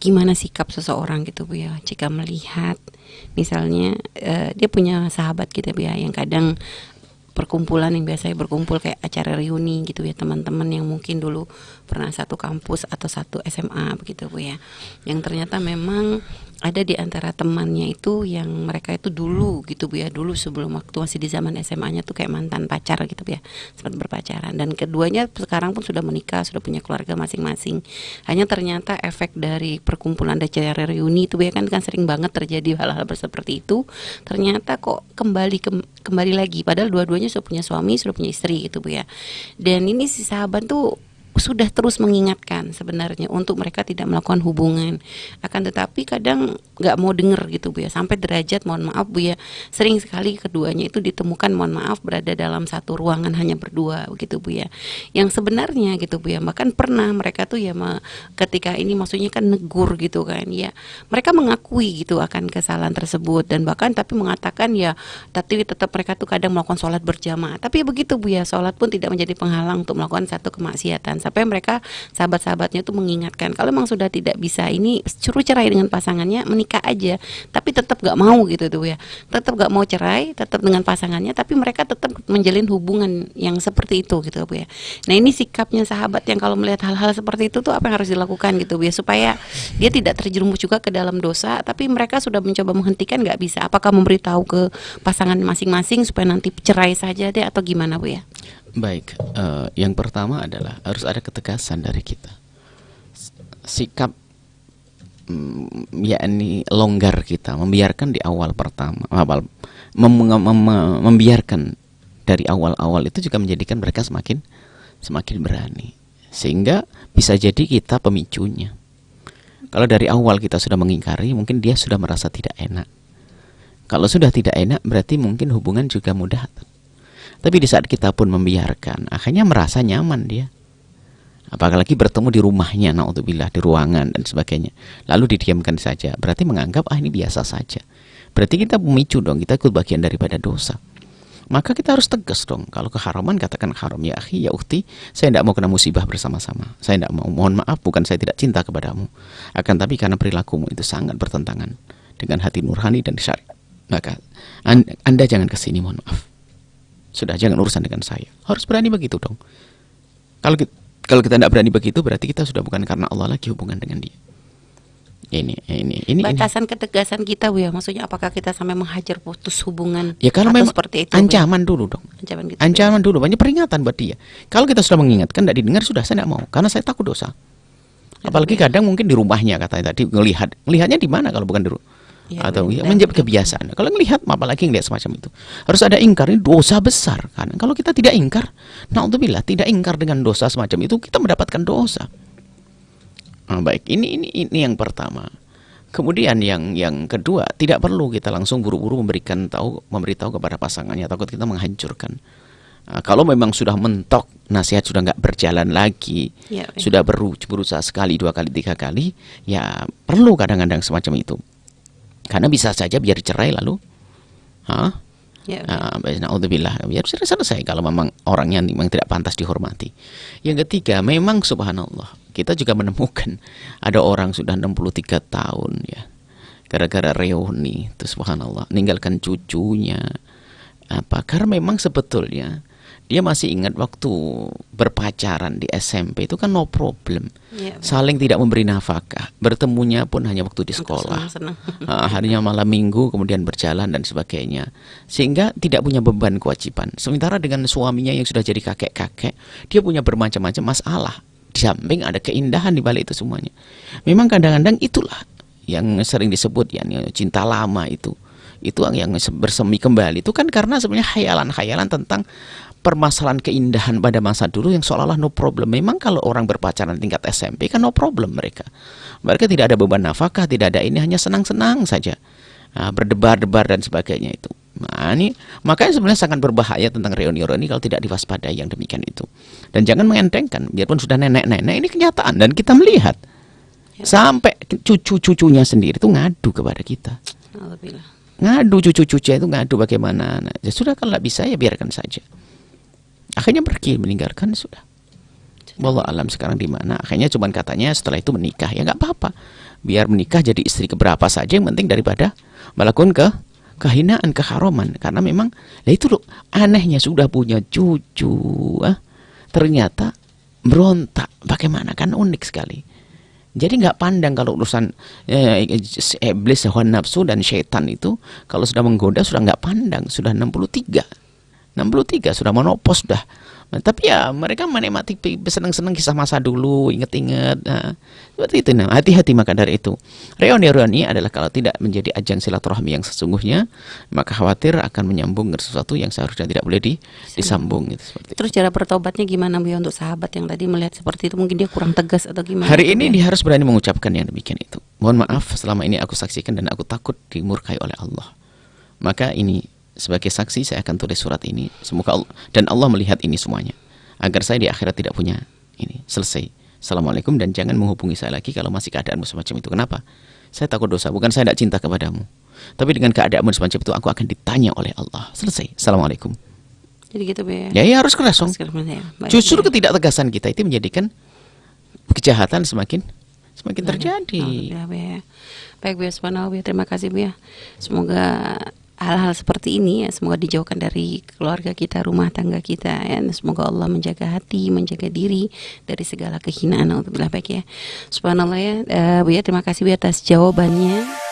gimana sikap seseorang gitu Bu ya, jika melihat misalnya dia punya sahabat gitu Bu ya, yang kadang perkumpulan yang biasanya berkumpul kayak acara reuni gitu ya, teman-teman yang mungkin dulu pernah satu kampus atau satu SMA begitu Bu ya, yang ternyata memang ada di antara temannya itu yang mereka itu dulu gitu Bu ya, dulu sebelum waktu masih di zaman SMA-nya tuh kayak mantan pacar gitu Bu ya, sempat berpacaran, dan keduanya sekarang pun sudah menikah, sudah punya keluarga masing-masing. Hanya ternyata efek dari perkumpulan acara reuni itu Bu ya, kan sering banget terjadi hal-hal seperti itu. Ternyata kok kembali lagi, padahal dua-duanya sudah punya suami, sudah punya istri gitu Bu ya. Dan ini si sahabat tuh sudah terus mengingatkan sebenarnya untuk mereka tidak melakukan hubungan, akan tetapi kadang nggak mau denger gitu Bu ya, sampai derajat mohon maaf Bu ya, sering sekali keduanya itu ditemukan mohon maaf berada dalam satu ruangan hanya berdua gitu Bu ya, yang sebenarnya gitu Bu ya, bahkan pernah mereka tuh ya ketika ini maksudnya kan negur gitu kan ya, mereka mengakui gitu akan kesalahan tersebut, dan bahkan tapi mengatakan ya, tapi tetap mereka tuh kadang melakukan sholat berjamaah, tapi begitu Bu ya, sholat pun tidak menjadi penghalang untuk melakukan satu kemaksiatan, sampai mereka sahabat-sahabatnya tuh mengingatkan kalau memang sudah tidak bisa ini suruh cerai dengan pasangannya, menikah aja, tapi tetap gak mau gitu tuh ya, tetap gak mau cerai, tetap dengan pasangannya, tapi mereka tetap menjalin hubungan yang seperti itu gitu Bu ya. Nah ini sikapnya sahabat yang kalau melihat hal-hal seperti itu tuh apa yang harus dilakukan gitu Bu ya, supaya dia tidak terjerumus juga ke dalam dosa, tapi mereka sudah mencoba menghentikan nggak bisa. Apakah memberitahu ke pasangan masing-masing supaya nanti cerai saja deh, atau gimana Bu ya? Baik, yang pertama adalah harus ada ketegasan dari kita. Sikap yakni longgar kita, membiarkan di awal pertama, membiarkan dari awal-awal itu juga menjadikan mereka semakin berani. Sehingga bisa jadi kita pemicunya. Kalau dari awal kita sudah mengingkari, mungkin dia sudah merasa tidak enak. Kalau sudah tidak enak, berarti mungkin hubungan juga mudah. Tapi di saat kita pun membiarkan, akhirnya merasa nyaman dia. Apalagi bertemu di rumahnya, naudzubillah, di ruangan dan sebagainya. Lalu didiamkan saja, berarti menganggap ini biasa saja. Berarti kita memicu dong, kita ikut bagian daripada dosa. Maka kita harus tegas dong. Kalau keharaman, katakan haram. Ya akhi, ya ukhti, saya tidak mau kena musibah bersama-sama. Saya tidak mau, mohon maaf, bukan saya tidak cinta kepadamu. Akan tapi karena perilakumu itu sangat bertentangan dengan hati nurani dan syariat. Maka anda jangan kesini, mohon maaf. Sudah, jangan urusan dengan saya. Harus berani begitu dong. Kalau kita tidak berani begitu, berarti kita sudah bukan karena Allah lagi hubungan dengan dia. Ini Batasan ketegasan kita Bu ya, maksudnya apakah kita sampai menghajar putus hubungan? Ya kalau memang seperti itu, ancaman dulu dong. Ancaman dulu, banyak peringatan buat dia. Kalau kita sudah mengingatkan, tidak didengar, sudah saya tidak mau, karena saya takut dosa. Apalagi kadang mungkin di rumahnya, katanya tadi, ngelihatnya di mana kalau bukan di rumah? Ya, atau menjadi kebiasaan. Kalau ngelihat, apalagi ngelihat semacam itu, harus ada ingkar. Ini dosa besar kan. Kalau kita tidak ingkar, naudzubillah, tidak ingkar dengan dosa semacam itu, kita mendapatkan dosa. Baik, ini yang pertama. Kemudian yang kedua, tidak perlu kita langsung buru-buru memberitahu kepada pasangannya, takut kita menghancurkan. Kalau memang sudah mentok, nasihat sudah nggak berjalan lagi, sudah berusaha sekali, 2 kali, 3 kali, ya perlu kadang-kadang semacam itu. Karena bisa saja biar cerai lalu, naudzubillah, biar selesai kalau memang orangnya memang tidak pantas dihormati. Yang ketiga, memang subhanallah, kita juga menemukan ada orang sudah 63 tahun ya, gara-gara reuni itu subhanallah, meninggalkan cucunya. Karena memang sebetulnya dia masih ingat waktu berpacaran di SMP itu kan no problem, saling tidak memberi nafkah, bertemunya pun hanya waktu di sekolah, harinya malam minggu, kemudian berjalan dan sebagainya, sehingga tidak punya beban kewajiban. Sementara dengan suaminya yang sudah jadi kakek-kakek, dia punya bermacam-macam masalah, di samping ada keindahan di balik itu semuanya. Memang kadang-kadang itulah yang sering disebut ya, cinta lama itu yang bersemi kembali. Itu kan karena sebenarnya khayalan-khayalan tentang permasalahan keindahan pada masa dulu yang seolah-olah no problem. Memang kalau orang berpacaran tingkat SMP kan no problem mereka. Mereka tidak ada beban nafkah, tidak ada ini, hanya senang-senang saja. Berdebar-debar dan sebagainya itu. Makanya sebenarnya sangat berbahaya tentang reuni-reuni kalau tidak diwaspadai yang demikian itu. Dan jangan mengentengkan, biarpun sudah nenek-nenek, ini kenyataan dan kita melihat. Sampai cucu-cucunya sendiri itu ngadu kepada kita. Ngadu, cucu-cucunya itu ngadu bagaimana. Ya sudah, kalau tidak bisa ya biarkan saja. Akhirnya pergi, meninggalkan, sudah. Wallah alam sekarang di mana. Akhirnya cuman katanya setelah itu menikah, ya nggak apa-apa. biar menikah jadi istri keberapa saja, yang penting daripada melakukan kehinaan, keharaman. Karena memang itu loh anehnya, sudah punya cucu, ternyata berontak. Bagaimana, kan unik sekali. Jadi nggak pandang kalau urusan iblis, hawa nafsu dan syaitan itu kalau sudah menggoda sudah nggak pandang, sudah 63 sudah menopos sudah. Tapi ya mereka menikmati senang-senang kisah masa dulu, inget-inget. Nah, seperti itu. Nah, hati-hati maka dari itu. Reuni adalah kalau tidak menjadi ajang silaturahmi yang sesungguhnya, maka khawatir akan menyambung ke sesuatu yang seharusnya tidak boleh disambung. Gitu, seperti Terus cara bertobatnya gimana Bu untuk sahabat yang tadi melihat seperti itu, mungkin dia kurang tegas atau gimana? Hari ini dia harus berani mengucapkan yang demikian itu. Mohon maaf, selama ini aku saksikan dan aku takut dimurkai oleh Allah. Maka ini sebagai saksi saya akan tulis surat ini. Semoga Allah dan Allah melihat ini semuanya, agar saya di akhirat tidak punya ini. Selesai. Assalamualaikum, dan jangan menghubungi saya lagi kalau masih keadaanmu semacam itu. Kenapa? Saya takut dosa. Bukan saya tidak cinta kepadamu, tapi dengan keadaanmu semacam itu aku akan ditanya oleh Allah. Selesai. Assalamualaikum. Jadi gitu Bu ya. Ya harus keras dong. Justru Ya. ketidaktegasan kita itu menjadikan kejahatan semakin terjadi. Baik Bu ya, subhanallah Bu ya. Terima kasih Bu ya. Semoga hal-hal seperti ini ya semoga dijauhkan dari keluarga kita, rumah tangga kita ya. Semoga Allah menjaga hati, menjaga diri dari segala kehinaan. Alhamdulillah. Baik ya. Subhanallah ya. Bu ya, terima kasih Bu atas jawabannya.